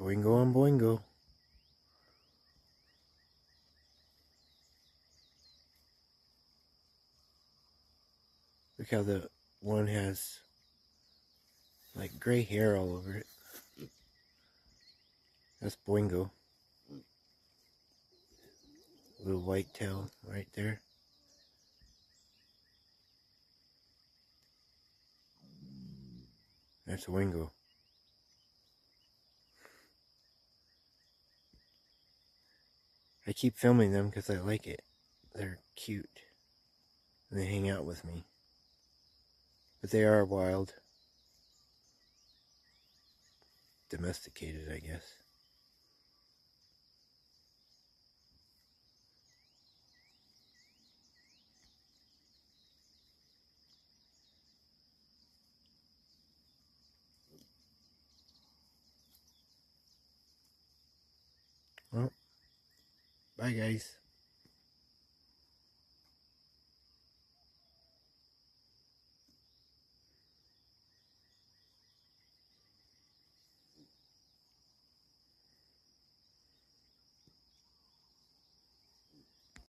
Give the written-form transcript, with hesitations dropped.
Oingo and Boingo. Look how the one has like gray hair all over it. That's Boingo. Little white tail right there. That's Oingo. I keep filming them because I like it. They're cute. And they hang out with me. But they are wild. Domesticated, I guess. Well, bye guys.